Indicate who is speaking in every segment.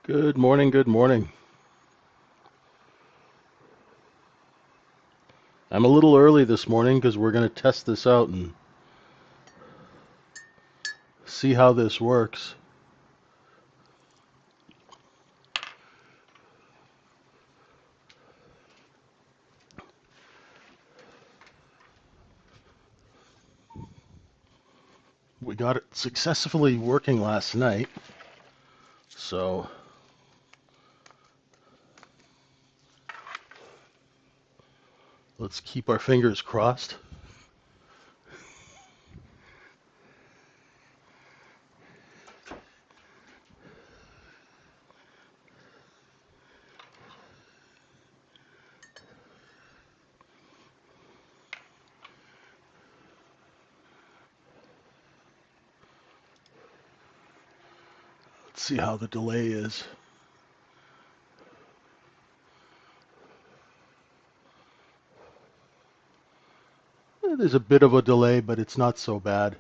Speaker 1: Good morning, good morning. I'm a little early this morning because we're going to test this out and see how this works. We got it successfully working last night, so let's keep our fingers crossed. Let's see how the delay is. There's a bit of a delay, but it's not so bad.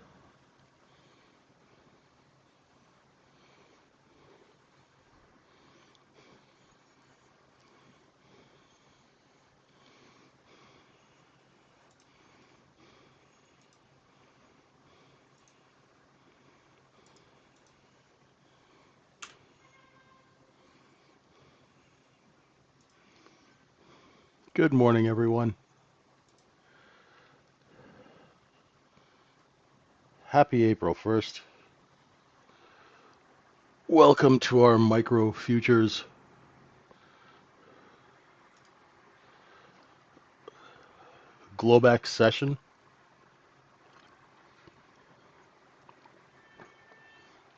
Speaker 1: Good morning, everyone. Happy April 1st. Welcome to our Microefutures Globex session.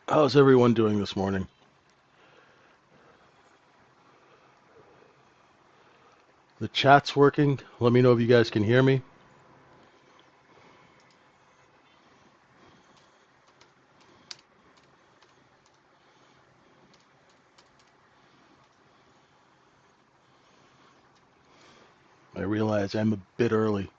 Speaker 1: How's everyone doing this morning? The chat's working. Let me know if you guys can hear me. I realize I'm a bit early.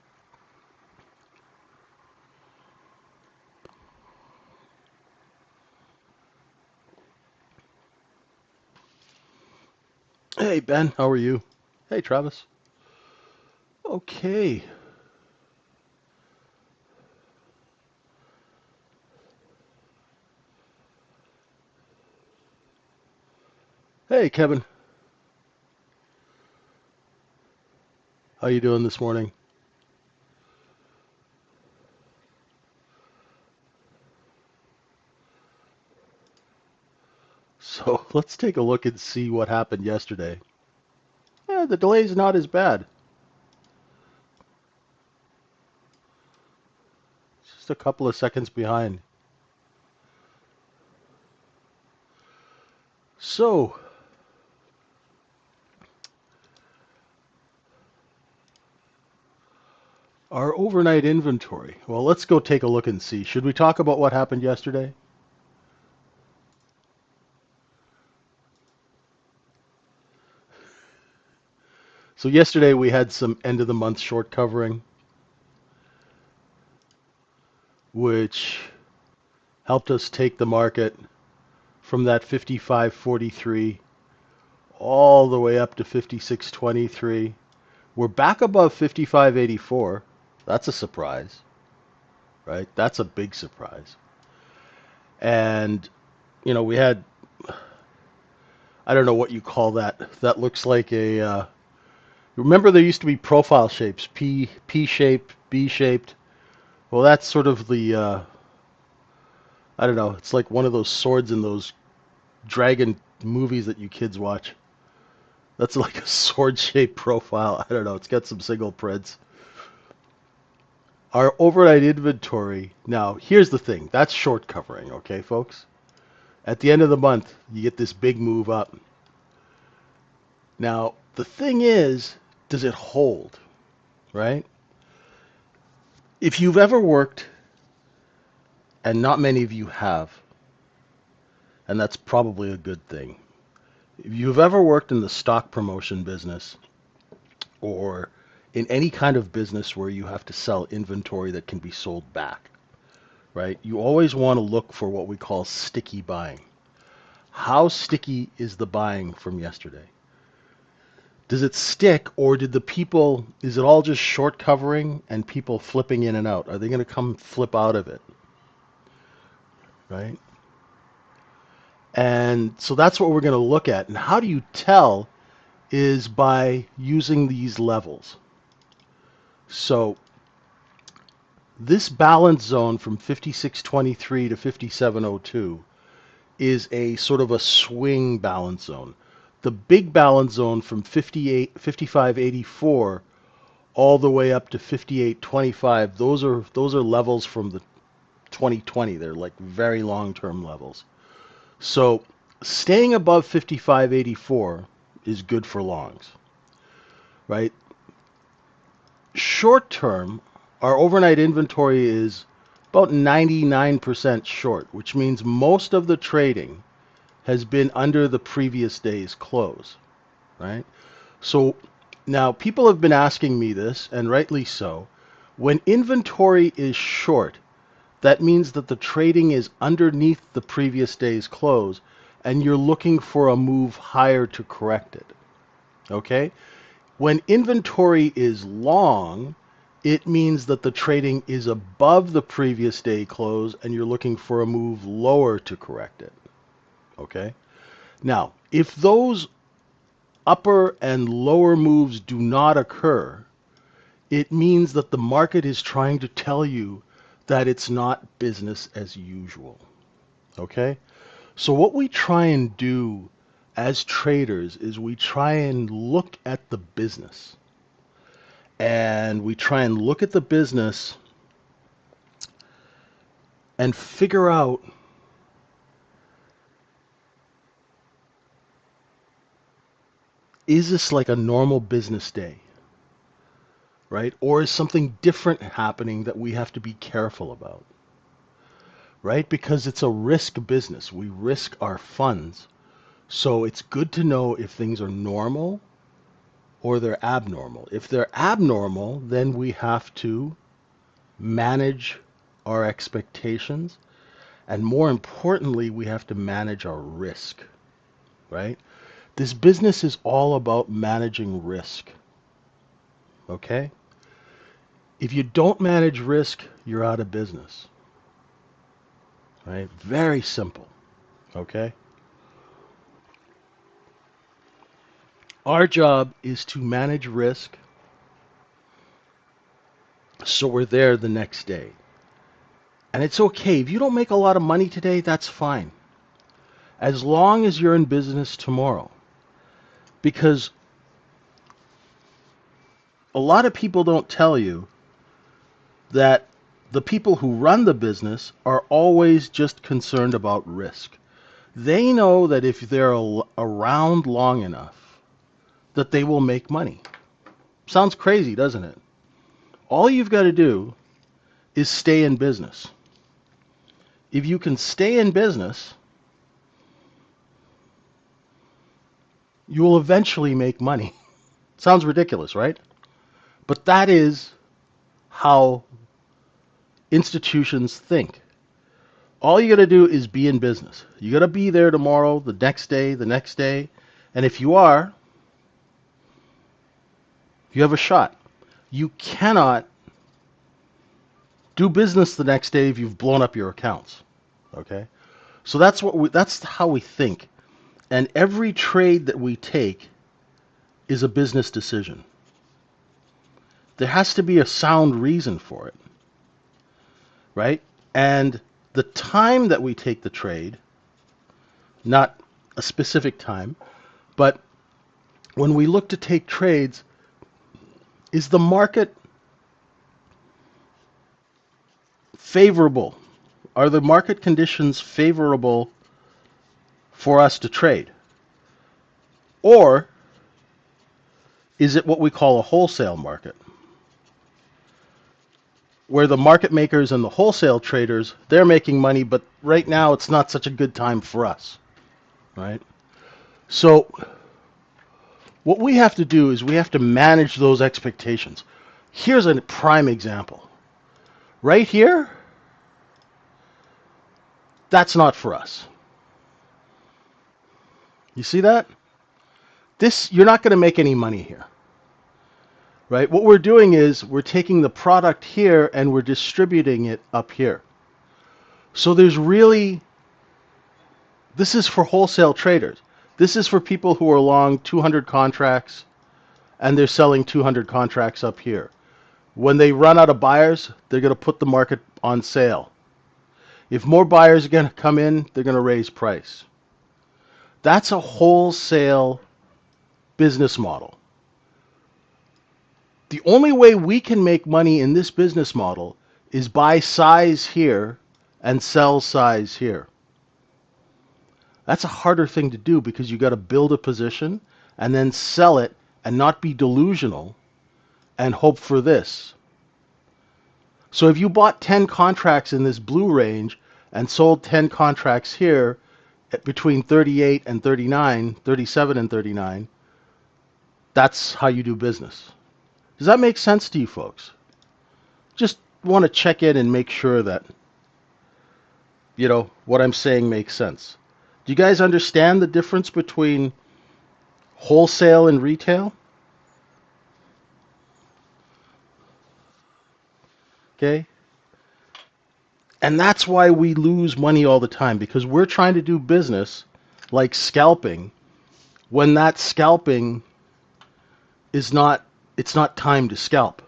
Speaker 1: Hey, Ben, how are you? Hey, Travis. Okay. Hey, Kevin. How you doing this morning? So let's take a look and see what happened yesterday. Yeah, the delay's not as bad. Just a couple of seconds behind. So, our overnight inventory. Well, let's go take a look and see. Should we talk about what happened yesterday? So yesterday we had some end of the month short covering, which helped us take the market from that 55.43 all the way up to 56.23. We're back above 55.84. That's a surprise, right? That's a big surprise. And, we had, I don't know what you call that. That looks like remember there used to be profile shapes, P-shaped, B-shaped. Well, that's sort of I don't know, it's like one of those swords in those dragon movies that you kids watch. That's like a sword-shaped profile. I don't know, it's got some single prints. Our overnight inventory, now, here's the thing. That's short covering, okay, folks? At the end of the month, you get this big move up. Now, the thing is, does it hold, right? If you've ever worked, and not many of you have, and that's probably a good thing. If you've ever worked in the stock promotion business or in any kind of business where you have to sell inventory that can be sold back, right? You always want to look for what we call sticky buying. How sticky is the buying from yesterday? Does it stick, or is it all just short covering and people flipping in and out? Are they going to come flip out of it, right? And so that's what we're going to look at. And how do you tell is by using these levels. So this balance zone from 5623 to 5702 is a sort of a swing balance zone. The big balance zone from 5584 all the way up to 5825, those are levels from the 2020. They're like very long-term levels. So staying above 5584 is good for longs, right? Short term, our overnight inventory is about 99% short, which means most of the trading has been under the previous day's close, right? So now people have been asking me this, and rightly so. When inventory is short, that means that the trading is underneath the previous day's close, and you're looking for a move higher to correct it. Okay? When inventory is long, it means that the trading is above the previous day close, and you're looking for a move lower to correct it. Okay? Now, if those upper and lower moves do not occur, it means that the market is trying to tell you that it's not business as usual. Okay? So what we try and do as traders is we try and look at the business. And we try and look at the business and figure out, is this like a normal business day? Right? Or is something different happening that we have to be careful about? Right? Because it's a risk business. We risk our funds. So it's good to know if things are normal or they're abnormal. If they're abnormal, then we have to manage our expectations. And more importantly, we have to manage our risk. Right? This business is all about managing risk. Okay? If you don't manage risk, you're out of business. Right? Very simple. Okay? Our job is to manage risk so we're there the next day. And it's okay. If you don't make a lot of money today, that's fine. As long as you're in business tomorrow. Because a lot of people don't tell you that the people who run the business are always just concerned about risk. They know that if they're around long enough, that they will make money. Sounds crazy, doesn't it? All you've got to do is stay in business. If you can stay in business, you will eventually make money. Sounds ridiculous, right? But that is how institutions think. All you got to do is be in business. You got to be there tomorrow, the next day, the next day. And if you are, you have a shot. You cannot do business the next day if you've blown up your accounts. Okay? So that's how we think. And every trade that we take is a business decision. There has to be a sound reason for it. Right? And the time that we take the trade, not a specific time, but when we look to take trades, is the market favorable? Are the market conditions favorable for us to trade? Or is it what we call a wholesale market? Where the market makers and the wholesale traders, they're making money, but right now it's not such a good time for us, right? So what we have to do is we have to manage those expectations. Here's a prime example. Right here, that's not for us. You see that? You're not going to make any money here, right? What we're doing is we're taking the product here and we're distributing it up here. So this is for wholesale traders. This is for people who are long 200 contracts and they're selling 200 contracts up here. When they run out of buyers, they're going to put the market on sale. If more buyers are going to come in, they're going to raise price. That's a wholesale business model. The only way we can make money in this business model is buy size here and sell size here. That's a harder thing to do because you got to build a position and then sell it and not be delusional and hope for this. So if you bought 10 contracts in this blue range and sold 10 contracts here at between 38 and 39, 37 and 39, that's how you do business. Does that make sense to you folks? Just want to check in and make sure that, what I'm saying makes sense. Do you guys understand the difference between wholesale and retail? Okay? And that's why we lose money all the time, because we're trying to do business like scalping when that scalping it's not time to scalp.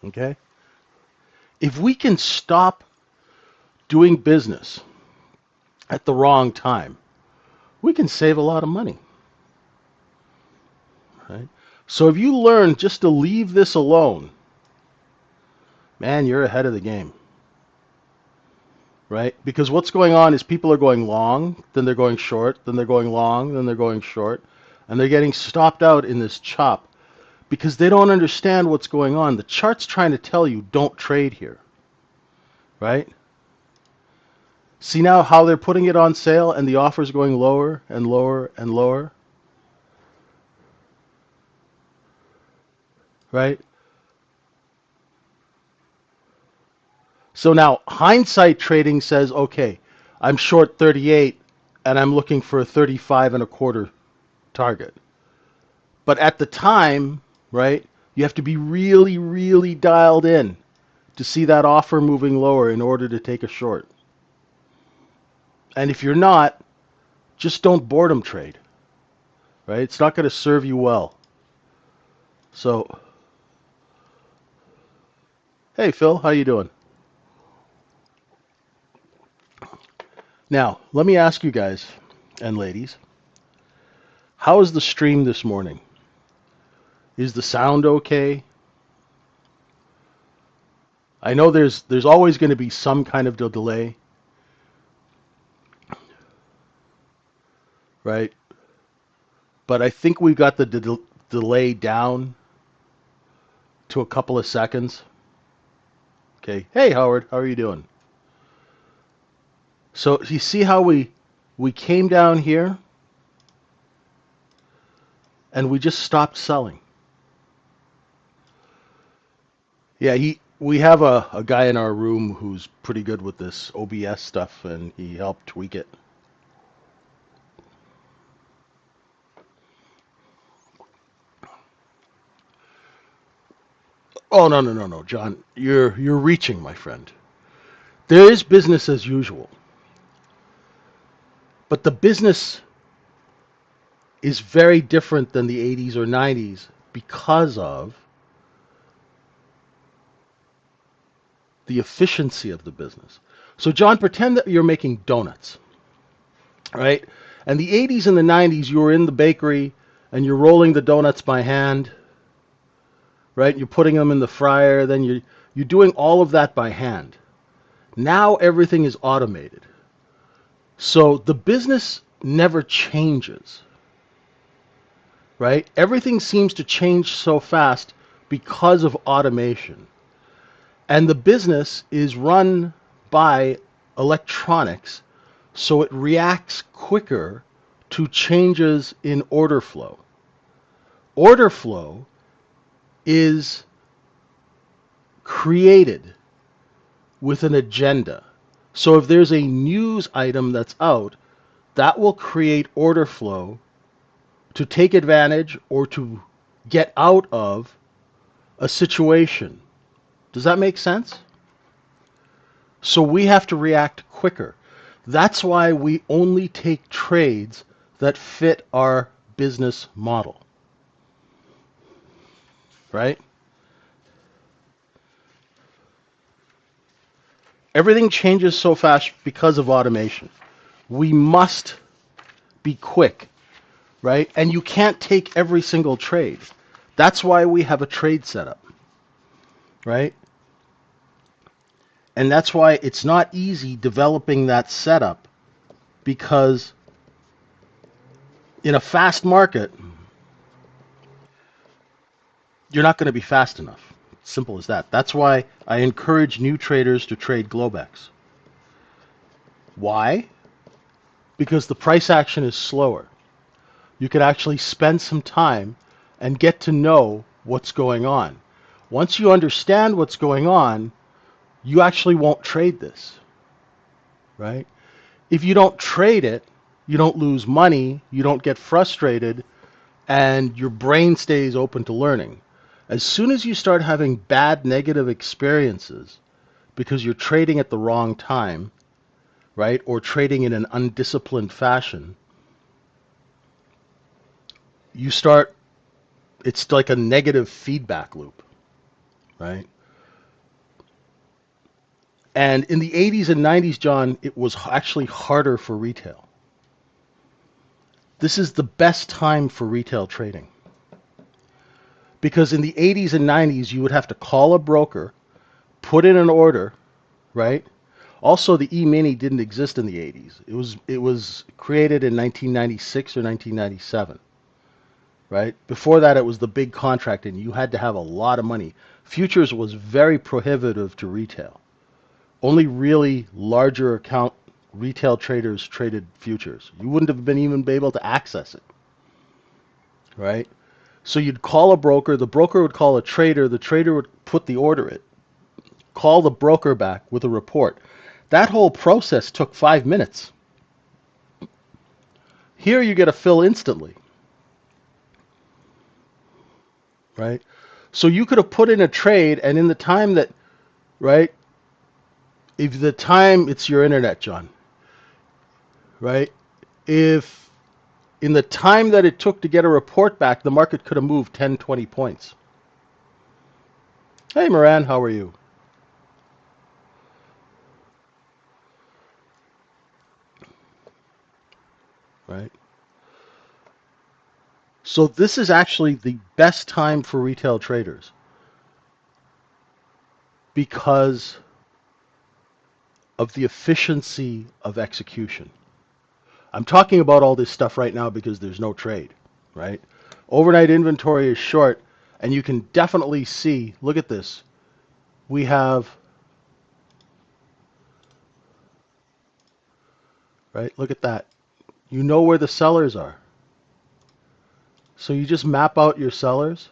Speaker 1: Okay? If we can stop doing business at the wrong time, we can save a lot of money. Right? So if you learn just to leave this alone, man, you're ahead of the game. Right? Because what's going on is people are going long, then they're going short, then they're going long, then they're going short, and they're getting stopped out in this chop because they don't understand what's going on. The chart's trying to tell you don't trade here. Right? See now how they're putting it on sale and the offer's going lower and lower and lower? Right? So now hindsight trading says, okay, I'm short 38 and I'm looking for a 35 and a quarter target. But at the time, right, you have to be really, really dialed in to see that offer moving lower in order to take a short. And if you're not, just don't boredom trade. Right? It's not going to serve you well. So, hey Phil, how you doing? Now, let me ask you guys and ladies, how is the stream this morning? Is the sound okay? I know there's always going to be some kind of delay, right? But I think we got the delay down to a couple of seconds. Okay. Hey Howard, how are you doing? So you see how we came down here and we just stopped selling. Yeah, we have a guy in our room who's pretty good with this OBS stuff, and he helped tweak it. Oh no, John, you're reaching, my friend. There is business as usual, but the business is very different than the 80s or 90s because of the efficiency of the business. So, John, pretend that you're making donuts, right? And the 80s and the 90s, you were in the bakery and you're rolling the donuts by hand, right? You're putting them in the fryer, then you're doing all of that by hand. Now everything is automated. So the business never changes, right? Everything seems to change so fast because of automation. And the business is run by electronics, so it reacts quicker to changes in order flow. Order flow is created with an agenda. So if there's a news item that's out, that will create order flow to take advantage or to get out of a situation. Does that make sense? So we have to react quicker. That's why we only take trades that fit our business model, right? Everything changes so fast because of automation. We must be quick, right? And you can't take every single trade. That's why we have a trade setup, right? And that's why it's not easy developing that setup, because in a fast market, you're not going to be fast enough. Simple as that. That's why I encourage new traders to trade Globex. Why? Because the price action is slower. You can actually spend some time and get to know what's going on. Once you understand what's going on, you actually won't trade this, right? If you don't trade it, you don't lose money, you don't get frustrated, and your brain stays open to learning. As soon as you start having bad negative experiences because you're trading at the wrong time, right, or trading in an undisciplined fashion, you start, it's like a negative feedback loop, right? And in the 80s and 90s, John, it was actually harder for retail. This is the best time for retail trading. Because in the 80s and 90s, you would have to call a broker, put in an order, right? Also, the E-mini didn't exist in the 80s. It was created in 1996 or 1997, right? Before that, it was the big contract, and you had to have a lot of money. Futures was very prohibitive to retail. Only really larger account retail traders traded futures. You wouldn't have been even able to access it, right? So you'd call a broker, the broker would call a trader, the trader would put the order in, call the broker back with a report. That whole process took 5 minutes. Here you get a fill instantly, right? So you could have put in a trade, and in the time that, right, if the time, it's your internet, John, right? If in the time that it took to get a report back, the market could have moved 10, 20 points. Hey, Moran, how are you? Right? So this is actually the best time for retail traders because of the efficiency of execution. I'm talking about all this stuff right now because there's no trade, right? Overnight inventory is short, and you can definitely see, look at this. We have, right, look at that. You know where the sellers are. So you just map out your sellers.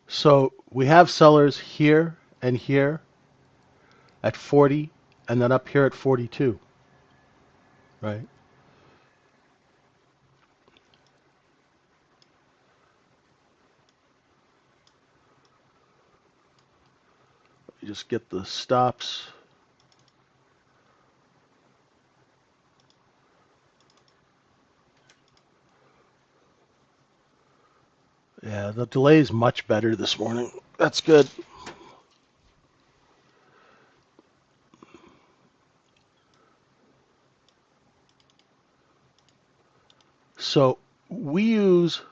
Speaker 1: So we have sellers here and here at 40, and then up here at 42, right? You just get the stops. Yeah, the delay is much better this morning. That's good. So we use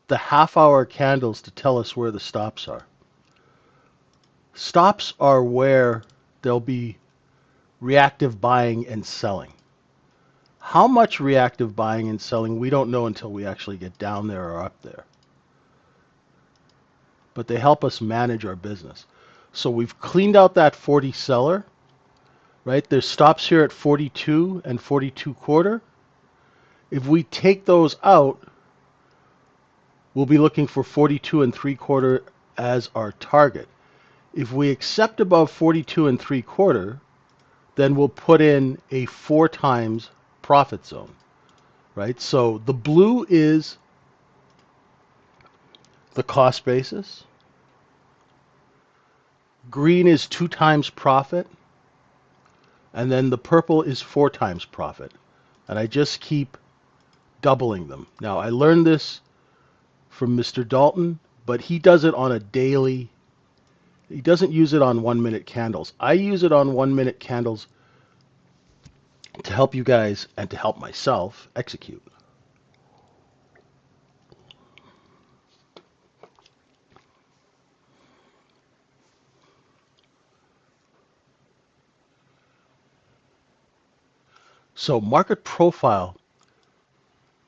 Speaker 1: the half-hour candles to tell us where the stops are. Stops are where there'll be reactive buying and selling. How much reactive buying and selling, we don't know until we actually get down there or up there. But they help us manage our business. So we've cleaned out that 40 seller, right? There's stops here at 42 and 42 quarter. If we take those out, we'll be looking for 42 and 3/4 as our target. If we accept above 42 and 3/4, then we'll put in a 4 times profit zone, right? So the blue is the cost basis. Green is 2 times profit. And then the purple is 4 times profit. And I just keep doubling them. Now, I learned this from Mr. Dalton, but he does it on a daily. He doesn't use it on 1-minute candles. I use it on 1-minute candles to help you guys and to help myself execute. So market profile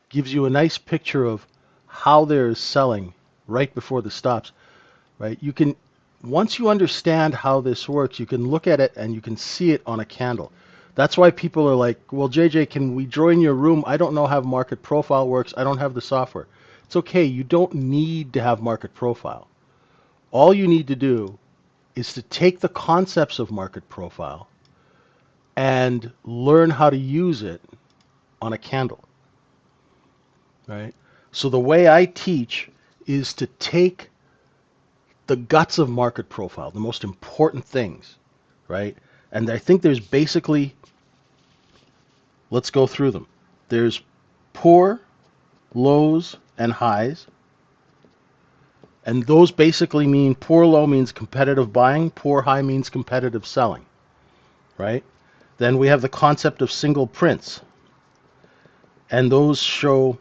Speaker 1: gives you a nice picture of how they're selling right before the stops, right? You can, once you understand how this works, you can look at it and you can see it on a candle. That's why people are like, well, JJ, can we join your room? I don't know how market profile works. I don't have the software. It's okay. You don't need to have market profile. All you need to do is to take the concepts of market profile and learn how to use it on a candle, right? So the way I teach is to take the guts of market profile, the most important things, right? And I think there's basically, let's go through them. There's pour, lows, and highs. And those basically mean pour low means competitive buying, pour high means competitive selling, right? Then we have the concept of single prints. And those show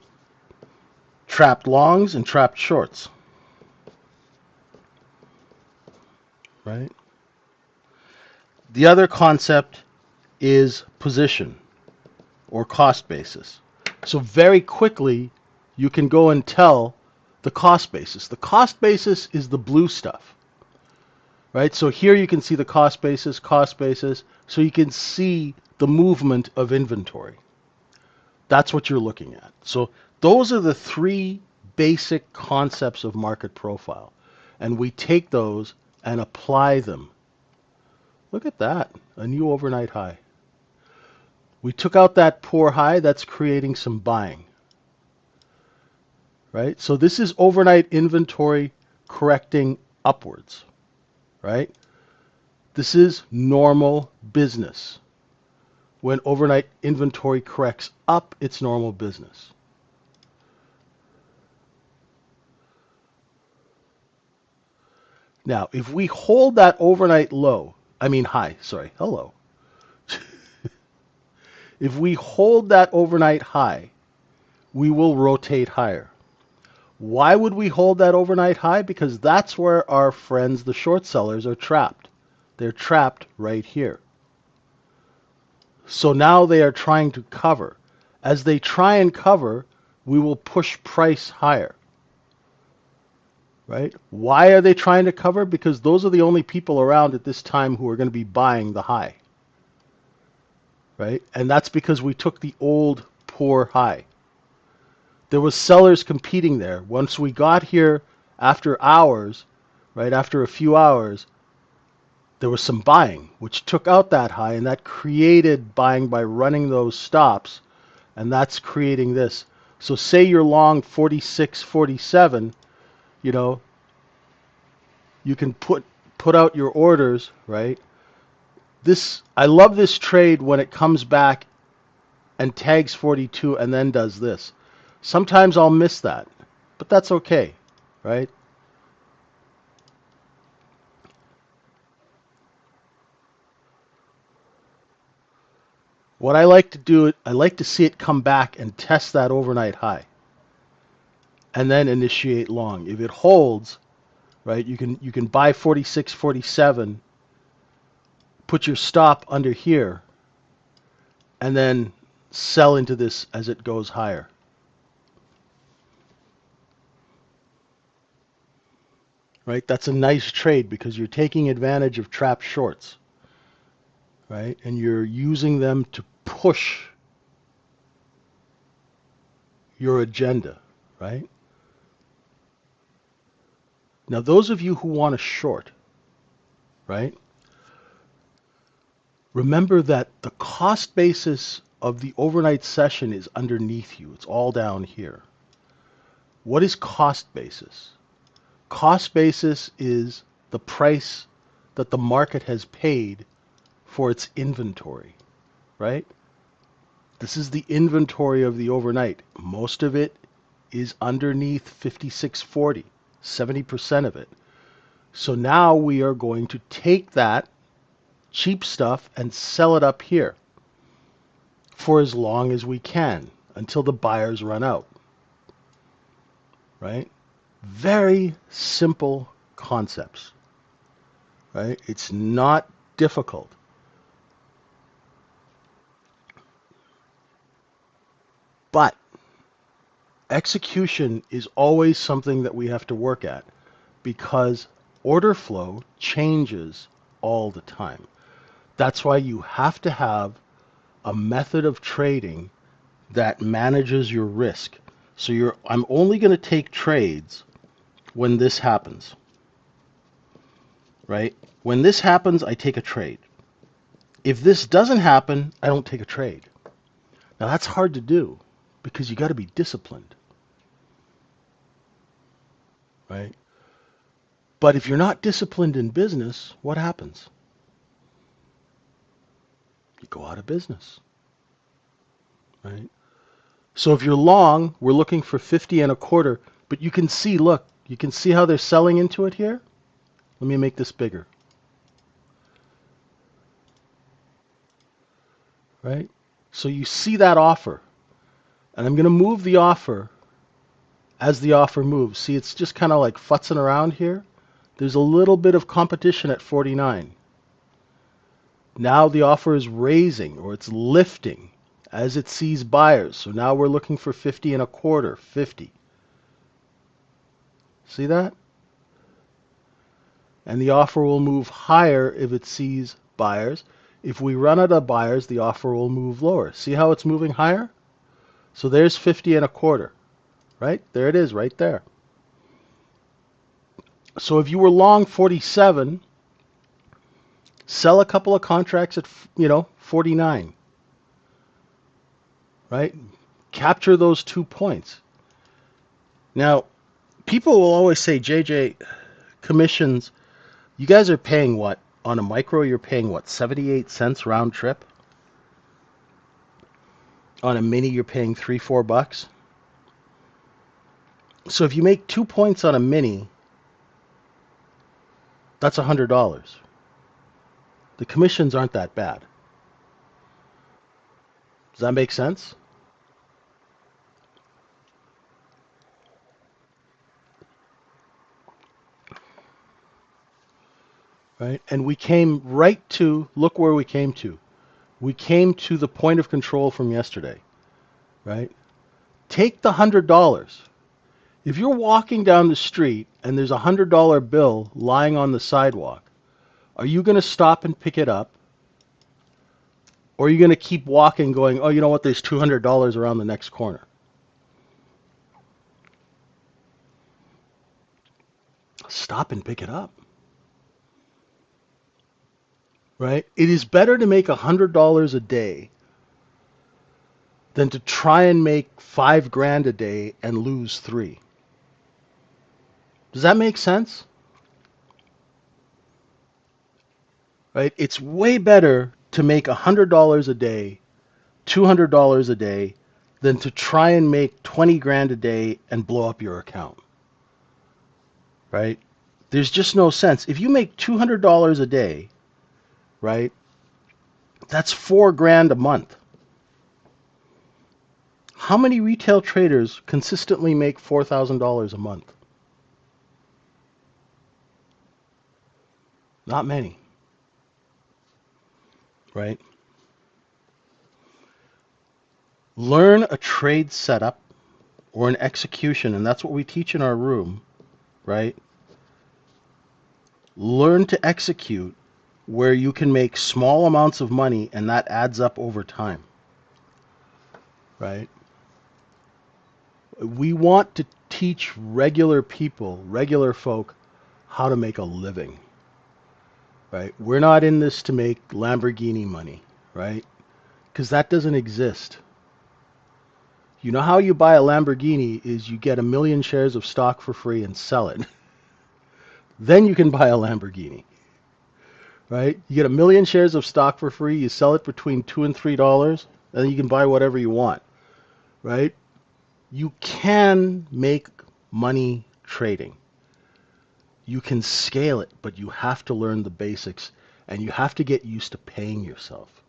Speaker 1: trapped longs and trapped shorts, right? The other concept is position or cost basis. So very quickly, you can go and tell the cost basis. The cost basis is the blue stuff, right? So here you can see the cost basis, so you can see the movement of inventory. That's what you're looking at. So those are the 3 basic concepts of market profile. And we take those and apply them. Look at that, a new overnight high. We took out that poor high, that's creating some buying, right? So this is overnight inventory correcting upwards, right? This is normal business. When overnight inventory corrects up, it's normal business. Now, if we hold that overnight high, hello. If we hold that overnight high, we will rotate higher. Why would we hold that overnight high? Because that's where our friends, the short sellers, are trapped. They're trapped right here. So now they are trying to cover. As they try and cover, we will push price higher. Right? Why are they trying to cover? Because those are the only people around at this time who are going to be buying the high. Right? And that's because we took the old poor high. There was sellers competing there. Once we got here after hours, right, after a few hours, there was some buying, which took out that high, and that created buying by running those stops, and that's creating this. So say you're long 46, 47, you know, you can put out your orders, right? I love this trade when it comes back and tags 42 and then does this. Sometimes I'll miss that, but that's okay, right? What I like to do, I like to see it come back and test that overnight high and then initiate long. If it holds, right, you can buy 46, 47, put your stop under here, and then sell into this as it goes higher. Right? That's a nice trade because you're taking advantage of trap shorts, right? And you're using them to push your agenda, right? Now, those of you who want to short, right, remember that the cost basis of the overnight session is underneath you. It's all down here. What is cost basis? Cost basis is the price that the market has paid for its inventory, right? This is the inventory of the overnight. Most of it is underneath 5640, 70% of it. So now we are going to take that cheap stuff and sell it up here for as long as we can until the buyers run out, right? Very simple concepts, right? It's not difficult. But execution is always something that we have to work at because order flow changes all the time. That's why you have to have a method of trading that manages your risk. So I'm only going to take trades when this happens, right? When this happens, I take a trade. If this doesn't happen, I don't take a trade. Now that's hard to do because you got to be disciplined, right? But if you're not disciplined in business, what happens? You go out of business, right? So if you're long, we're looking for 50 and a quarter, but you can see, look, you can see how they're selling into it here? Let me make this bigger, right? So you see that offer, and I'm going to move the offer as the offer moves. See, it's just kind of like futzing around here. There's a little bit of competition at 49. Now the offer is raising, or it's lifting as it sees buyers. So now we're looking for 50 and a quarter, 50. See that? And the offer will move higher if it sees buyers. If we run out of buyers, the offer will move lower. See how it's moving higher? So there's 50 and a quarter, right? There it is, right there. So if you were long 47, sell a couple of contracts at, 49, right? Capture those 2 points. Now, people will always say, JJ, commissions, you guys are paying what? On a micro, you're paying what, 78 cents round trip? On a mini, you're paying $3-4. So if you make 2 points on a mini, that's $100. The commissions aren't that bad. Does that make sense? Right? And we came right to, look where we came to. We came to the point of control from yesterday, right? Take the $100. If you're walking down the street and there's a $100 bill lying on the sidewalk, are you going to stop and pick it up? Or are you going to keep walking going, oh, you know what, there's $200 around the next corner? Stop and pick it up. Right? It is better to make $100 a day than to try and make $5,000 a day and lose 3. Does that make sense? Right? It's way better to make $100 a day, $200 a day, than to try and make 20 grand a day and blow up your account. Right? There's just no sense. If you make $200 a day, right? That's 4 grand a month. How many retail traders consistently make $4,000 a month? Not many, right? Learn a trade setup or an execution, and that's what we teach in our room, right? Learn to execute where you can make small amounts of money and that adds up over time, right? We want to teach regular people, regular folk, how to make a living, right? We're not in this to make Lamborghini money, right? Because that doesn't exist. You know how you buy a Lamborghini is you get 1 million shares of stock for free and sell it. Then you can buy a Lamborghini, right? You get 1 million shares of stock for free, you sell it between $2 and $3, and then you can buy whatever you want, right? You can make money trading. You can scale it, but you have to learn the basics and you have to get used to paying yourself,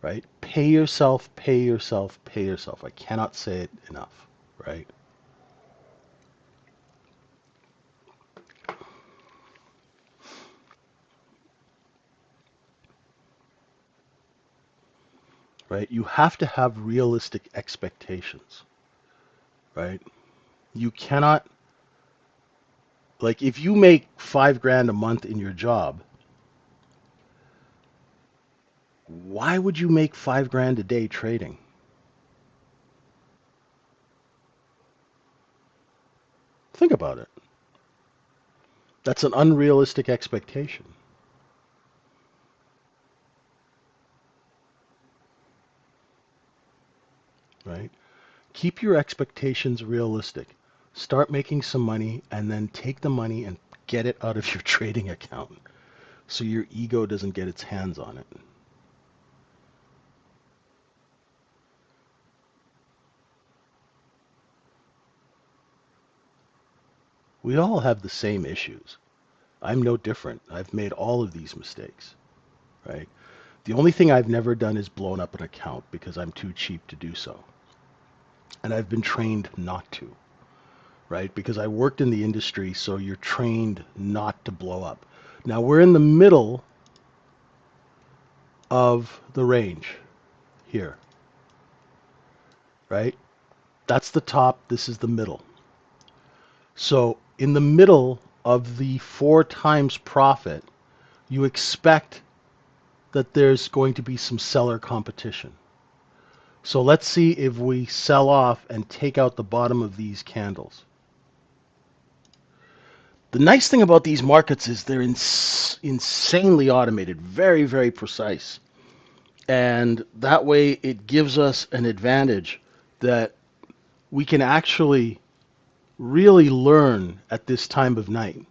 Speaker 1: right? Pay yourself, pay yourself, pay yourself. I cannot say it enough, right? Right? You have to have realistic expectations, right? You cannot, like, if you make 5 grand a month in your job, why would you make 5 grand a day trading? Think about it. That's an unrealistic expectation, right? Keep your expectations realistic. Start making some money and then take the money and get it out of your trading account so your ego doesn't get its hands on it. We all have the same issues. I'm no different. I've made all of these mistakes, right? The only thing I've never done is blown up an account because I'm too cheap to do so. And I've been trained not to, right? Because I worked in the industry, so you're trained not to blow up. Now we're in the middle of the range here, right? That's the top, this is the middle. So in the middle of the 4 times profit, you expect that there's going to be some seller competition. So let's see if we sell off and take out the bottom of these candles. The nice thing about these markets is they're insanely automated, very, very precise. And that way it gives us an advantage that we can actually really learn at this time of night.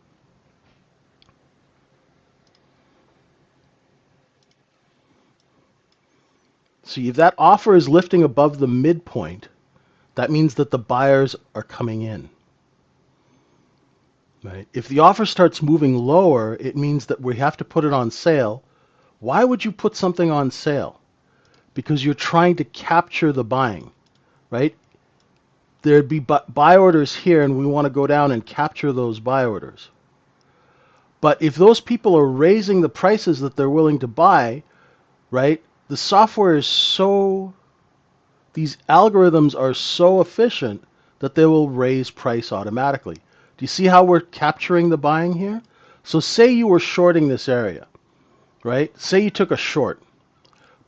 Speaker 1: See, if that offer is lifting above the midpoint, that means that the buyers are coming in. Right? If the offer starts moving lower, it means that we have to put it on sale. Why would you put something on sale? Because you're trying to capture the buying, right? There'd be buy orders here, and we want to go down and capture those buy orders. But if those people are raising the prices that they're willing to buy, right? The software is so, these algorithms are so efficient that they will raise price automatically. Do you see how we're capturing the buying here? So say you were shorting this area, right? Say you took a short.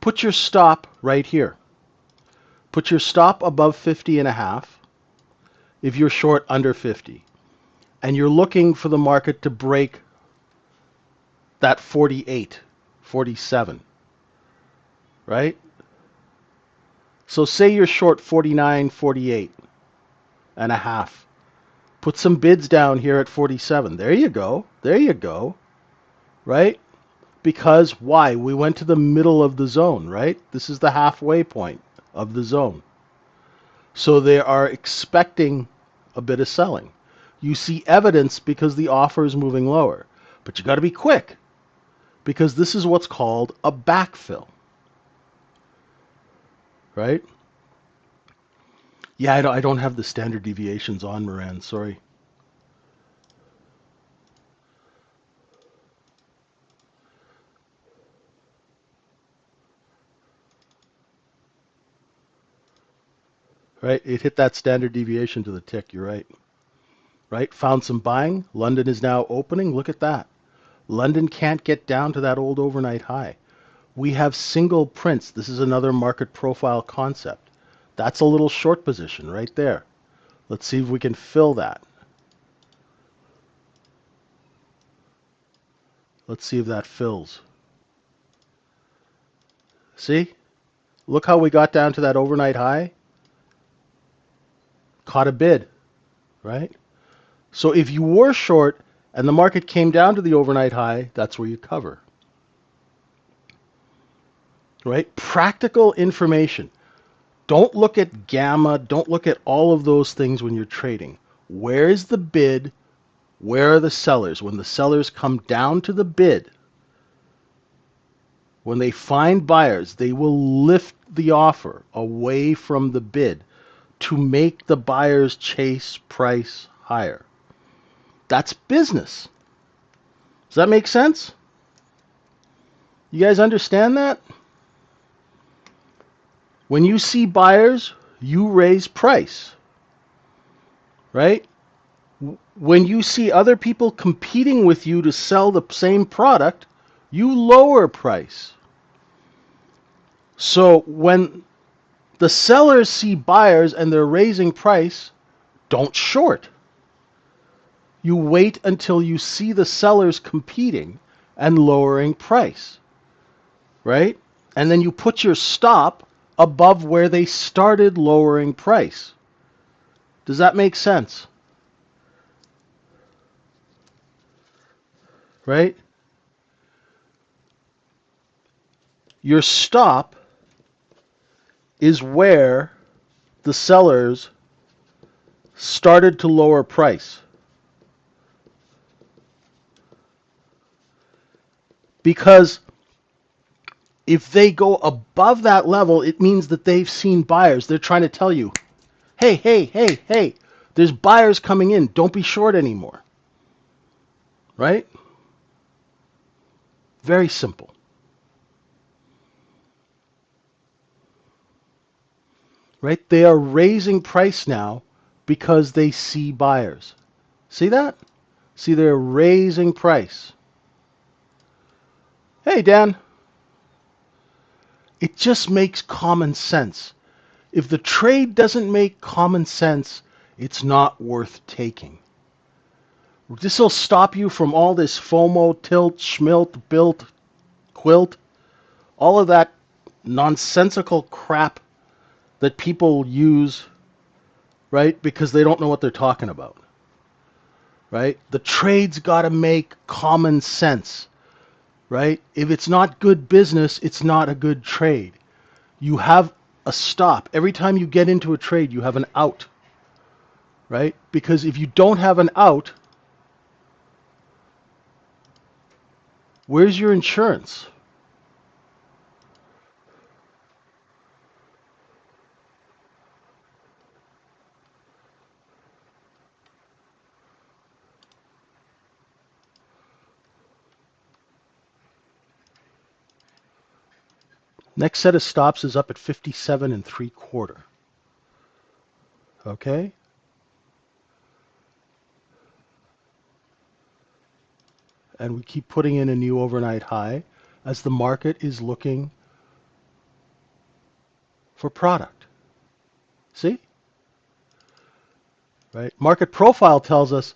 Speaker 1: Put your stop right here. Put your stop above 50 and a half if you're short under 50. And you're looking for the market to break that 48, 47, right? So say you're short 49, 48 and a half. Put some bids down here at 47. There you go. There you go. Right? Because why? We went to the middle of the zone, right? This is the halfway point of the zone. So they are expecting a bit of selling. You see evidence because the offer is moving lower. But you got to be quick because this is what's called a backfill. Right? Yeah, I don't have the standard deviations on, Moran. Sorry. Right? It hit that standard deviation to the tick. You're right. Right? Found some buying. London is now opening. Look at that. London can't get down to that old overnight high. We have single prints. This is another market profile concept. That's a little short position right there. Let's see if we can fill that. Let's see if that fills. See? Look how we got down to that overnight high. Caught a bid, right? So if you were short and the market came down to the overnight high, that's where you cover. Right? Practical information. Don't look at gamma. Don't look at all of those things when you're trading. Where is the bid? Where are the sellers? When the sellers come down to the bid, when they find buyers, they will lift the offer away from the bid to make the buyers chase price higher. That's business. Does that make sense? You guys understand that? When you see buyers, you raise price, right? When you see other people competing with you to sell the same product, you lower price. So when the sellers see buyers and they're raising price, don't short. You wait until you see the sellers competing and lowering price, right? And then you put your stop above where they started lowering price. Does that make sense? Right? Your stop is where the sellers started to lower price. Because if they go above that level, it means that they've seen buyers. They're trying to tell you, hey, hey, hey, hey, there's buyers coming in. Don't be short anymore. Right? Very simple. Right? They are raising price now because they see buyers. See that? See, they're raising price. Hey, Dan. It just makes common sense. If the trade doesn't make common sense, it's not worth taking. This will stop you from all this FOMO, tilt, schmilt, built, quilt, all of that nonsensical crap that people use, right? Because they don't know what they're talking about, right? The trade's got to make common sense, right? If it's not good business, it's not a good trade. You have a stop. Every time you get into a trade, you have an out, right? Because if you don't have an out, where's your insurance? Next set of stops is up at 57 3/4. Okay? And we keep putting in a new overnight high as the market is looking for product. See? Right? Market profile tells us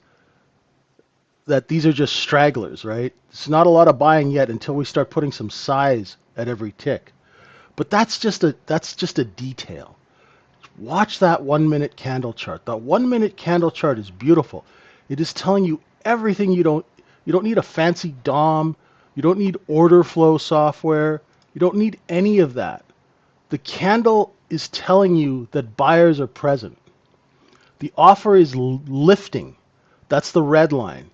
Speaker 1: that these are just stragglers, right? It's not a lot of buying yet until we start putting some size at every tick. But that's just a detail. Watch that 1 minute candle chart. That 1 minute candle chart is beautiful. It is telling you everything you don't need a fancy DOM, you don't need order flow software, you don't need any of that. The candle is telling you that buyers are present. The offer is lifting. That's the red line,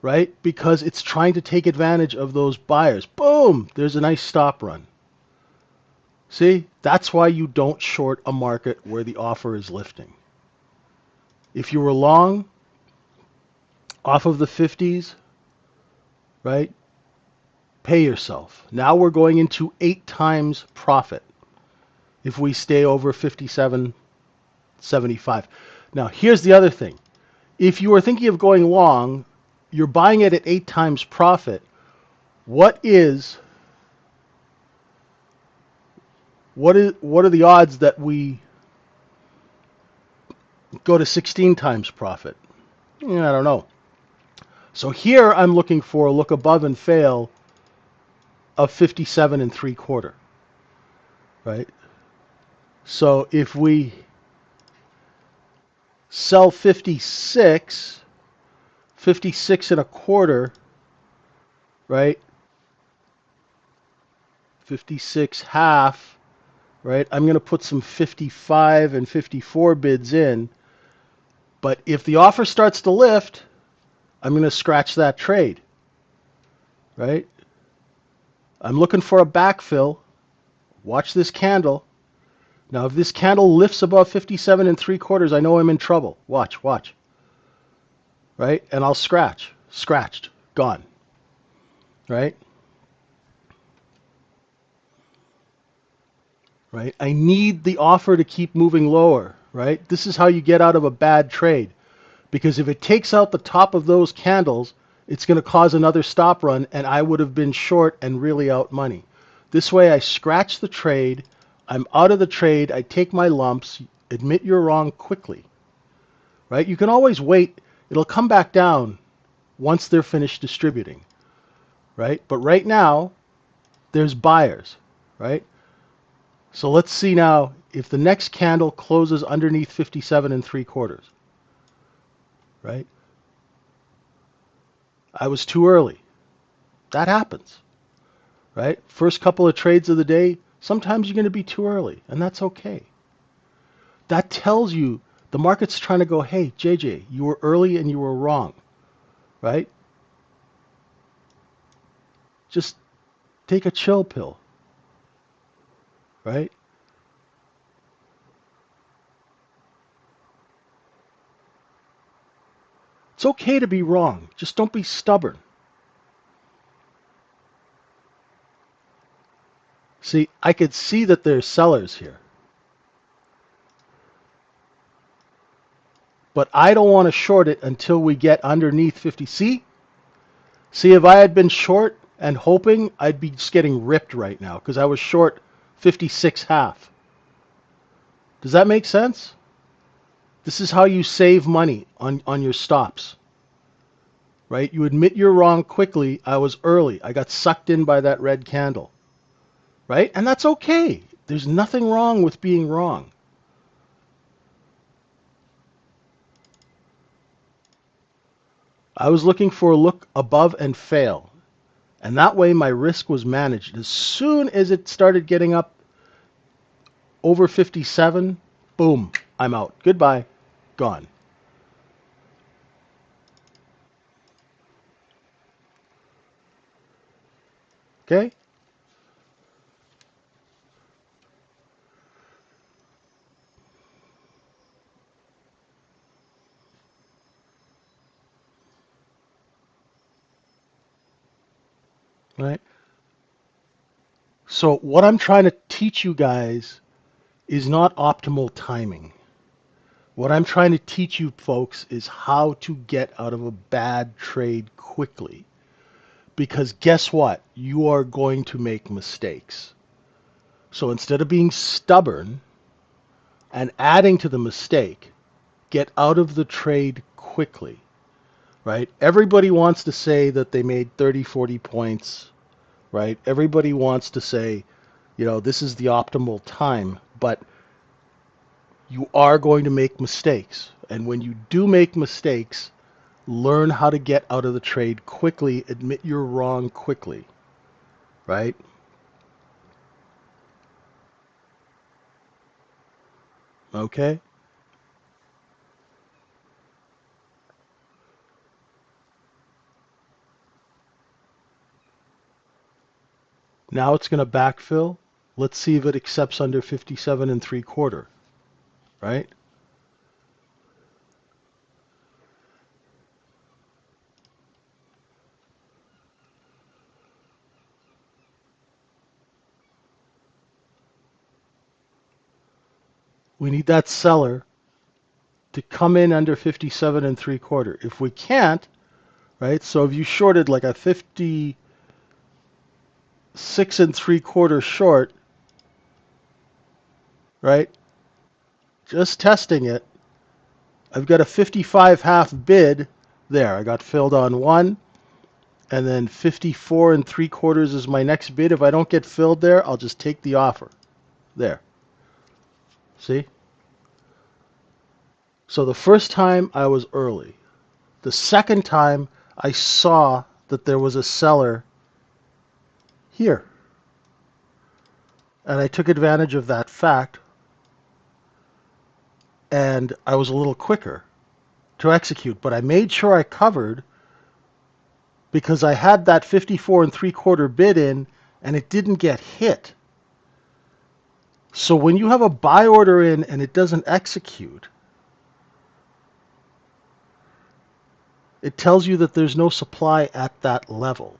Speaker 1: right? Because it's trying to take advantage of those buyers. Boom! There's a nice stop run. See, that's why you don't short a market where the offer is lifting. If you were long off of the 50s, right, pay yourself. Now we're going into 8 times profit if we stay over 57.75. Now, here's the other thing. If you are thinking of going long, you're buying it at 8 times profit. What are the odds that we go to 16 times profit? I don't know. So here I'm looking for a look above and fail of 57 and 3/4, right? So if we sell 56, 56 and a quarter, right? 56 half, right? I'm going to put some 55 and 54 bids in. But if the offer starts to lift, I'm going to scratch that trade, right? I'm looking for a backfill. Watch this candle. Now, if this candle lifts above 57 and 3/4, I know I'm in trouble. Watch, watch, right? And I'll scratch. Scratched. Gone, right? Right? I need the offer to keep moving lower, right? This is how you get out of a bad trade. Because if it takes out the top of those candles, it's going to cause another stop run, and I would have been short and really out money. This way, I scratch the trade. I'm out of the trade. I take my lumps. Admit you're wrong quickly, right? You can always wait. It'll come back down once they're finished distributing, right? But right now, there's buyers, right? So let's see now if the next candle closes underneath 57 and 3/4, right? I was too early. That happens, right? First couple of trades of the day, sometimes you're going to be too early, and that's okay. That tells you the market's trying to go, hey, JJ, you were early and you were wrong, right? Just take a chill pill, right? It's okay to be wrong. Just don't be stubborn. See, I could see that there's sellers here, but I don't want to short it until we get underneath 50. See, if I had been short and hoping, I'd be just getting ripped right now because I was short 56 half. Does that make sense? This is how you save money on your stops, right? You admit you're wrong quickly. I was early. I got sucked in by that red candle, right? And that's okay. There's nothing wrong with being wrong. I was looking for a look above and fail. And that way my risk was managed. As soon as it started getting up over 57, boom, I'm out. Goodbye. Gone. Okay? Right? So what I'm trying to teach you guys is not optimal timing. What I'm trying to teach you folks is how to get out of a bad trade quickly. Because guess what? You are going to make mistakes. So instead of being stubborn and adding to the mistake, get out of the trade quickly, right? Everybody wants to say that they made 30, 40 points, right? Everybody wants to say, this is the optimal time, but you are going to make mistakes. And when you do make mistakes, learn how to get out of the trade quickly, admit you're wrong quickly, right? Okay? Now it's going to backfill. Let's see if it accepts under 57 and 3/4, right? We need that seller to come in under 57 and 3/4. If we can't, right? So if you shorted like a 56 and 3/4 short, right? Just testing it. I've got a 55 half bid There, I got filled on one, and then 54 and 3/4 is my next bid. If I don't get filled there, I'll just take the offer. There. See? So the first time I was early. The second time I saw that there was a seller here. And I took advantage of that fact, and I was a little quicker to execute. But I made sure I covered because I had that 54 and 3/4 bid in, and it didn't get hit. So when you have a buy order in and it doesn't execute, it tells you that there's no supply at that level.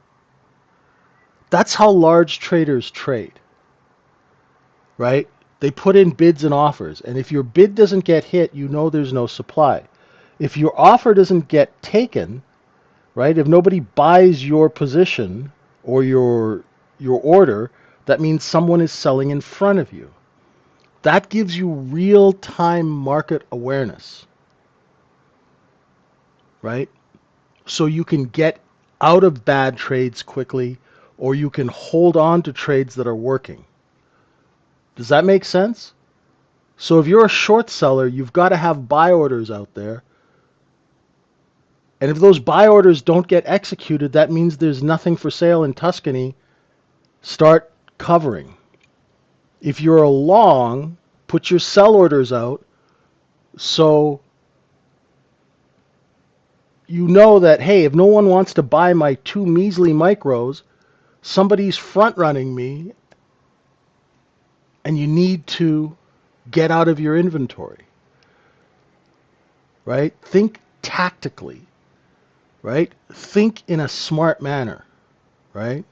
Speaker 1: That's how large traders trade, right? They put in bids and offers, and if your bid doesn't get hit, you know there's no supply. If your offer doesn't get taken, right? If nobody buys your position or your order, that means someone is selling in front of you. That gives you real-time market awareness, right? So you can get out of bad trades quickly, or you can hold on to trades that are working. Does that make sense? So if you're a short seller, you've got to have buy orders out there. And if those buy orders don't get executed, that means there's nothing for sale in Tuscany. Start covering. If you're a long, put your sell orders out so you know that, hey, if no one wants to buy my 2 measly micros, somebody's front running me, and you need to get out of your inventory, right? Think tactically, right? Think in a smart manner, right?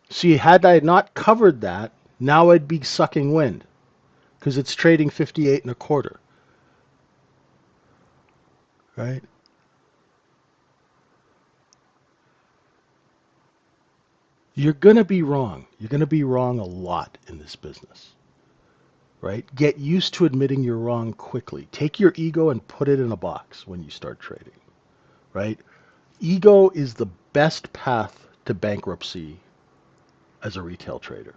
Speaker 1: See, had I not covered that, now I'd be sucking wind because it's trading 58 and 1/4, right? You're going to be wrong. You're going to be wrong a lot in this business, right? Get used to admitting you're wrong quickly. Take your ego and put it in a box when you start trading, right? Ego is the best path to bankruptcy as a retail trader,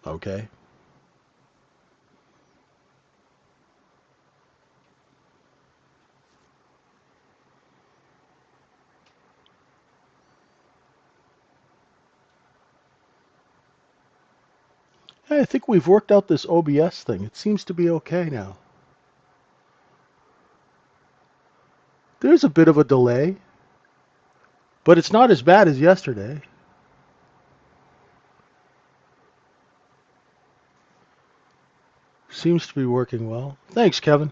Speaker 1: okay? Hey, I think we've worked out this OBS thing. It seems to be okay now. There's a bit of a delay, but it's not as bad as yesterday. Seems to be working well. Thanks, Kevin.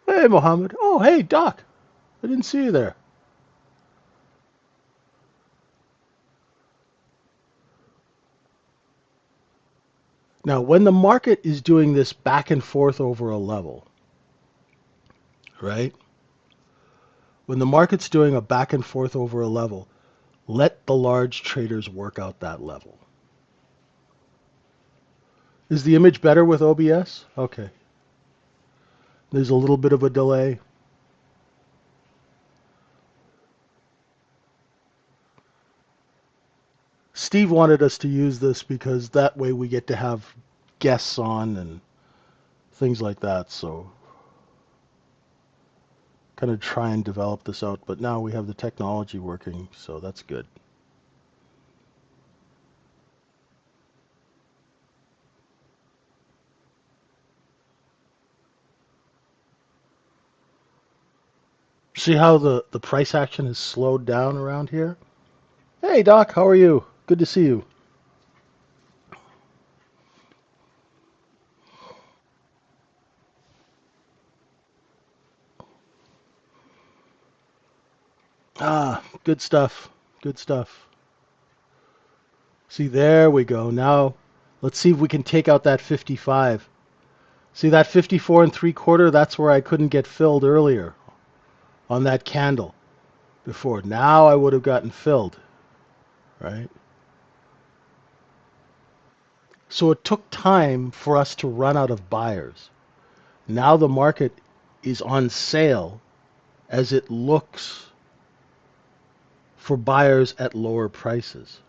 Speaker 1: Hey, Mohammed. Oh, hey, Doc. I didn't see you there. Now, when the market is doing this back and forth over a level, right? When the market's doing a back and forth over a level, let the large traders work out that level. Is the image better with OBS? Okay. There's a little bit of a delay. Steve wanted us to use this because that way we get to have guests on and things like that. So kind of try and develop this out. But now we have the technology working, so that's good. See how the price action has slowed down around here? Hey, Doc, how are you? Good to see you. Ah, good stuff. Good stuff. See, there we go. Now, let's see if we can take out that 55. See that 54 and 3/4? That's where I couldn't get filled earlier on that candle before. Now I would have gotten filled. right? So it took time for us to run out of buyers. Now the market is on sale as it looks for buyers at lower prices.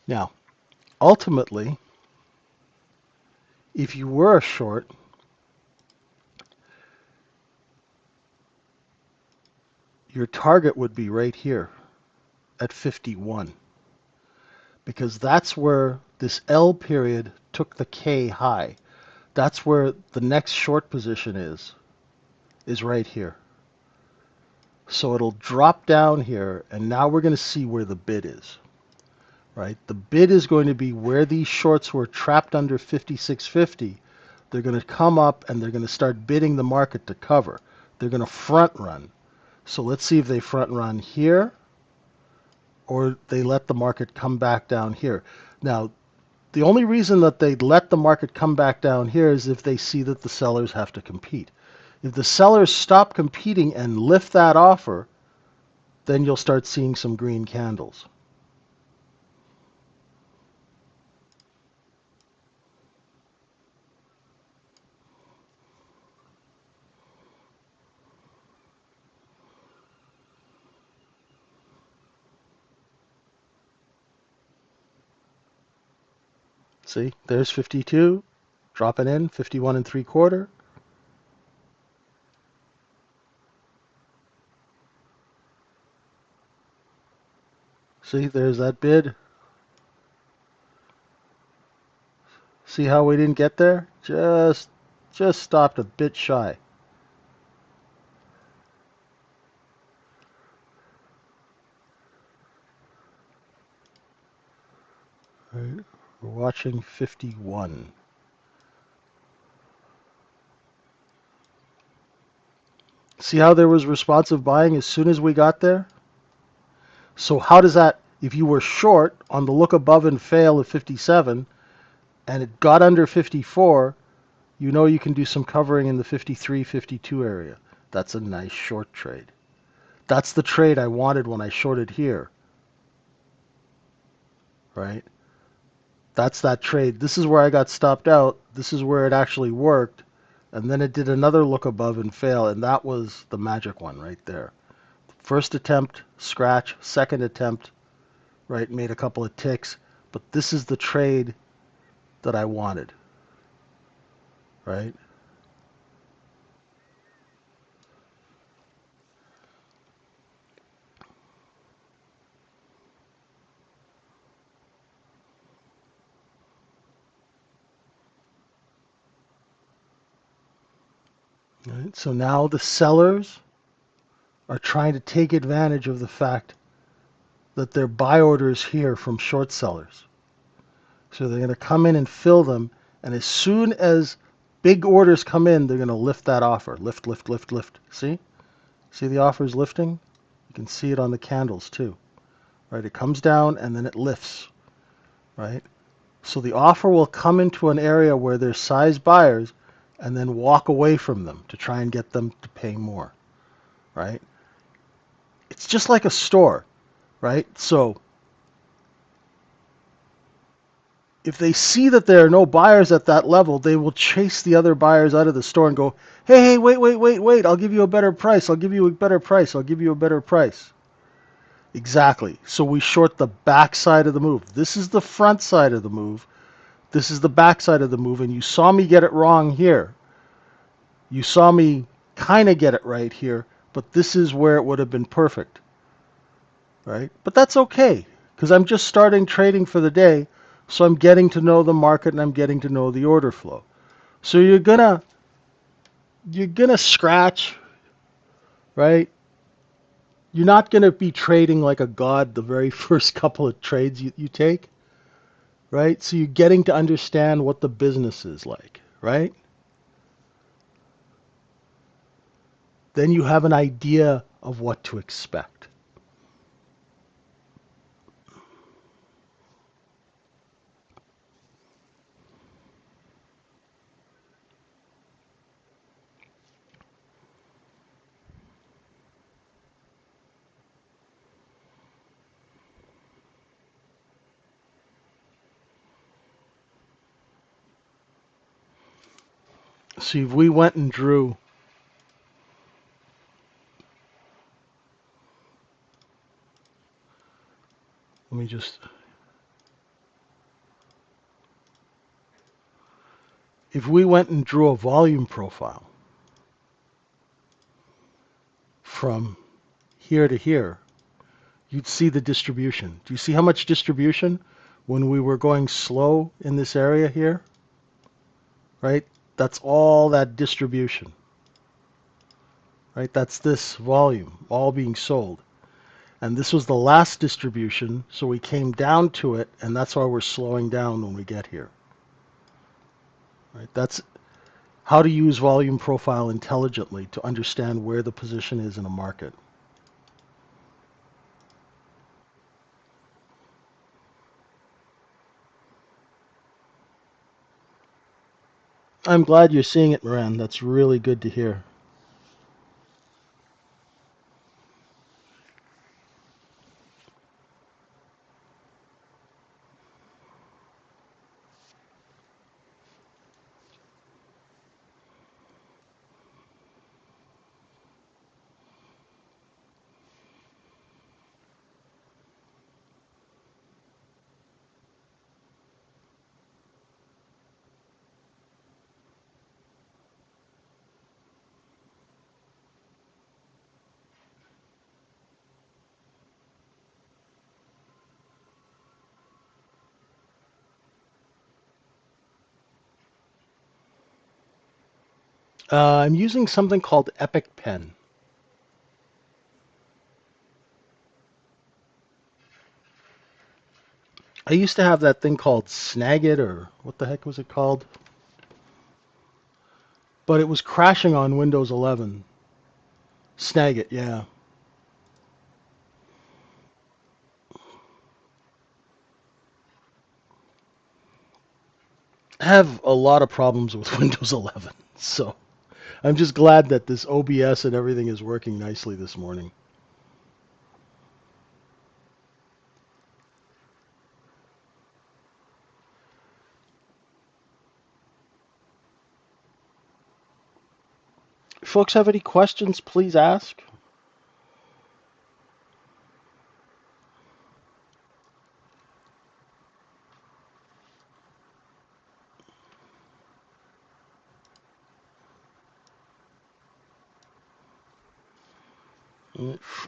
Speaker 1: Now, ultimately, if you were a short, your target would be right here at 51 because that's where this L period took the K high. That's where the next short position is right here. So it'll drop down here, and now we're going to see where the bid is, right? The bid is going to be where these shorts were trapped under 56.50. They're going to come up and they're going to start bidding the market to cover. They're going to front run. So let's see if they front run here or they let the market come back down here. Now, the only reason that they let the market come back down here is if they see that the sellers have to compete. If the sellers stop competing and lift that offer, then you'll start seeing some green candles. See, there's 52, dropping in, 51 and 3/4. See, there's that bid. See how we didn't get there? Just stopped a bit shy. Right. We're watching 51. See how there was responsive buying as soon as we got there? So how does that, if you were short on the look above and fail of 57 and it got under 54, you know you can do some covering in the 53, 52 area. That's a nice short trade. That's the trade I wanted when I shorted here, right? That's that trade. This is where I got stopped out. This is where it actually worked. And then it did another look above and fail, and that was the magic one right there. First attempt, scratch. Second attempt, right, made a couple of ticks. But this is the trade that I wanted, right? Right? So now the sellers are trying to take advantage of the fact that their buy orders here from short sellers. So they're going to come in and fill them, and as soon as big orders come in, they're going to lift that offer. Lift, lift, lift, lift. See? See the offer is lifting? You can see it on the candles too. Right? It comes down and then it lifts. Right? So the offer will come into an area where there's size buyers and then walk away from them to try and get them to pay more. Right? It's just like a store, right? So if they see that there are no buyers at that level, they will chase the other buyers out of the store and go, hey, hey, wait, wait, wait, wait, I'll give you a better price. I'll give you a better price. I'll give you a better price. Exactly. So we short the back side of the move. This is the front side of the move. This is the back side of the move. And you saw me get it wrong here. You saw me kind of get it right here. But this is where it would have been perfect. Right? But that's okay. Because I'm just starting trading for the day. So I'm getting to know the market and I'm getting to know the order flow. So you're gonna scratch, right? You're not gonna be trading like a god the very first couple of trades you take, right? So you're getting to understand what the business is like, right? Then you have an idea of what to expect. See, if we went and drew, let me just, if we went and drew a volume profile from here to here, you'd see the distribution. Do you see how much distribution when we were going slow in this area here? Right? That's all that distribution. Right? That's this volume all being sold. And this was the last distribution, so we came down to it, and that's why we're slowing down when we get here. Right? That's how to use volume profile intelligently to understand where the position is in a market. I'm glad you're seeing it, Moran. That's really good to hear. I'm using something called Epic Pen. I used to have that thing called Snagit, or what the heck was it called? But it was crashing on Windows 11. Snagit, yeah. I have a lot of problems with Windows 11, so I'm just glad that this OBS and everything is working nicely this morning. If folks have any questions, please ask.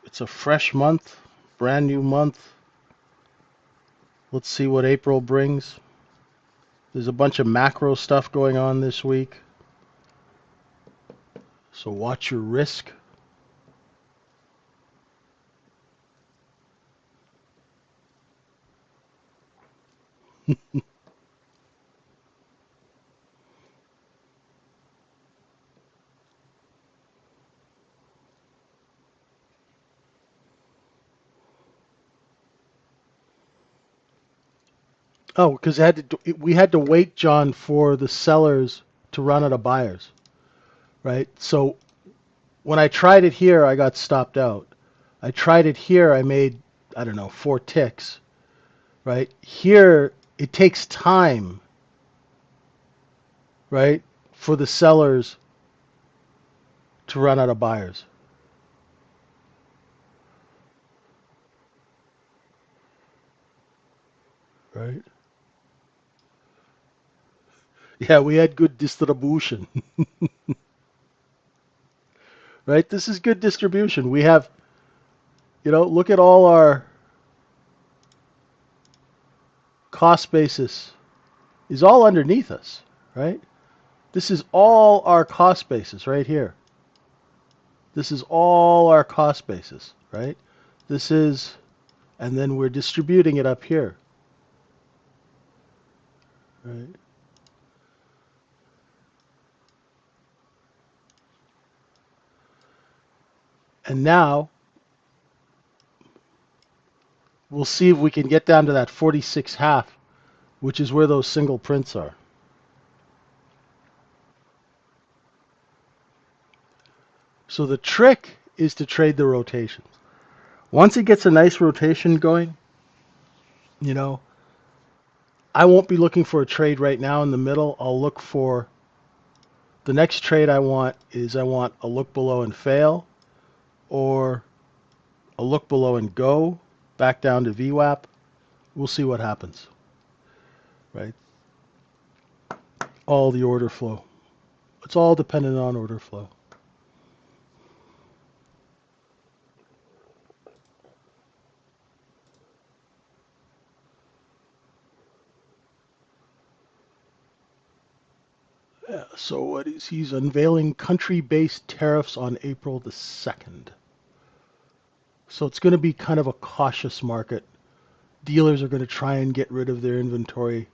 Speaker 1: It's a fresh month, brand new month. Let's see what April brings. There's a bunch of macro stuff going on this week, so watch your risk. Oh, because we had to wait, John, for the sellers to run out of buyers, right? So when I tried it here, I got stopped out. I tried it here, I made, I don't know, 4 ticks, right? Here, it takes time, right, for the sellers to run out of buyers, right? Yeah, we had good distribution, right? This is good distribution. We have, look at all our cost basis is all underneath us, right? This is all our cost basis right here. This is all our cost basis, right? This is, and then we're distributing it up here, right? And now we'll see if we can get down to that 46 half, which is where those single prints are. So the trick is to trade the rotations. Once it gets a nice rotation going, you know, I won't be looking for a trade right now in the middle. I'll look for The next trade I want is I want a look below and fail, or a look below and go back down to VWAP. We'll see what happens, right? All the order flow. It's all dependent on order flow. Yeah, so what is he's unveiling country-based tariffs on April the 2nd. So it's going to be kind of a cautious market. Dealers are going to try and get rid of their inventory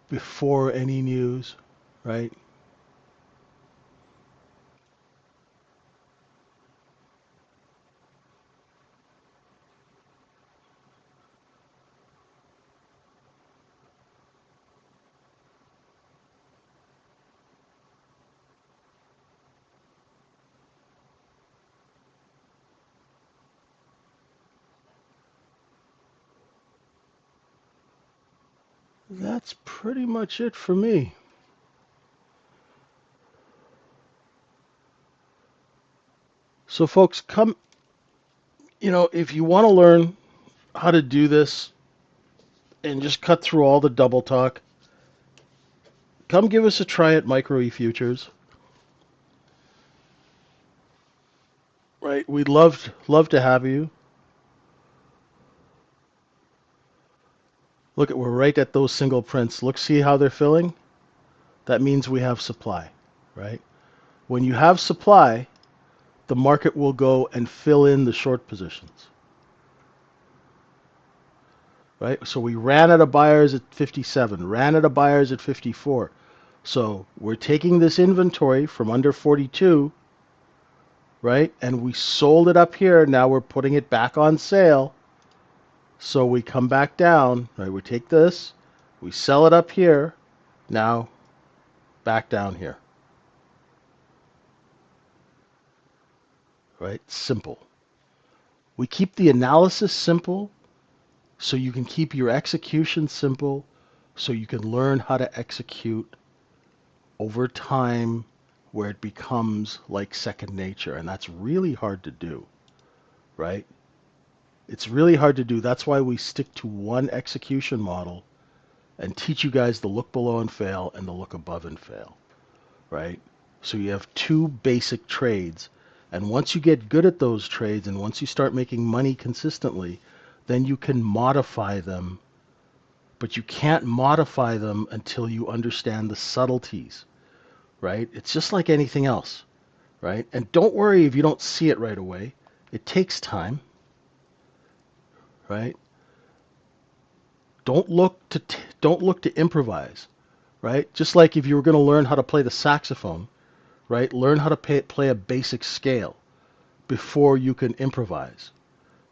Speaker 1: before any news, right? That's pretty much it for me. So folks, come, if you want to learn how to do this and just cut through all the double talk, come give us a try at Microefutures. Right? We'd love to have you. Look at we're right at those single prints. Look, see how they're filling? That means we have supply, right? When you have supply, the market will go and fill in the short positions. Right? So we ran out of buyers at 57, ran out of buyers at 54. So we're taking this inventory from under 42, right? And we sold it up here. Now we're putting it back on sale. So we come back down, right? We take this, we sell it up here. Now back down here, right? Simple. We keep the analysis simple so you can keep your execution simple, so you can learn how to execute over time where it becomes like second nature. And that's really hard to do, right? It's really hard to do. That's why we stick to one execution model and teach you guys the look below and fail and the look above and fail, right? So you have two basic trades. And once you get good at those trades and once you start making money consistently, then you can modify them. But you can't modify them until you understand the subtleties, right? It's just like anything else, right? And don't worry if you don't see it right away. It takes time, right? Don't look to improvise, right? Just like if you were going to learn how to play the saxophone, right? Learn how to play a basic scale before you can improvise,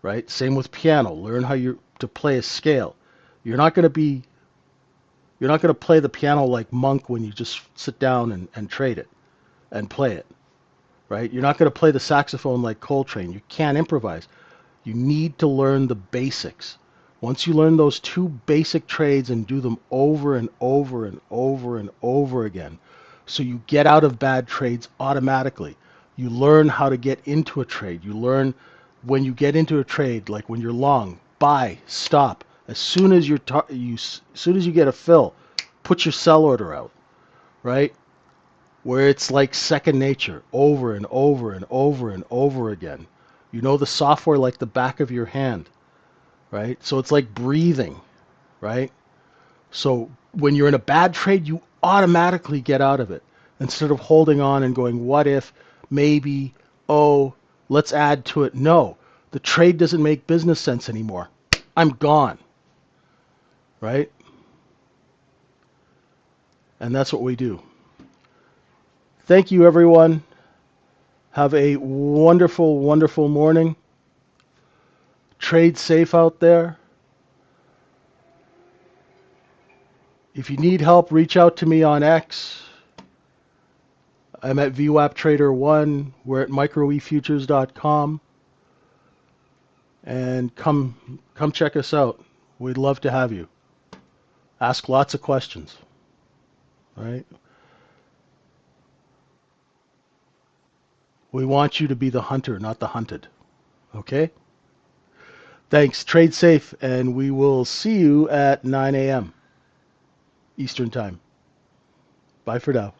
Speaker 1: right? Same with piano. Learn how to play a scale. You're not going to be you're not going to play the piano like Monk when you just sit down and trade it and play it, right? You're not going to play the saxophone like Coltrane. You can't improvise. You need to learn the basics. Once you learn those two basic trades and do them over and over and over and over again, so you get out of bad trades automatically. You learn how to get into a trade. You learn when you get into a trade, like when you're long, buy, stop. As soon as as soon as you get a fill, put your sell order out, right? Where it's like second nature, over and over and over and over again. You know the software like the back of your hand, right? So it's like breathing, right? So when you're in a bad trade, you automatically get out of it instead of holding on and going, what if, maybe, oh, let's add to it. No, the trade doesn't make business sense anymore. I'm gone, right? And that's what we do. Thank you, everyone. Have a wonderful, wonderful morning. Trade safe out there. If you need help, reach out to me on X. I'm at VWAP Trader 1. We're at microefutures.com. And come check us out. We'd love to have you. Ask lots of questions. All right? We want you to be the hunter, not the hunted. Okay? Thanks. Trade safe, and we will see you at 9 a.m. Eastern Time. Bye for now.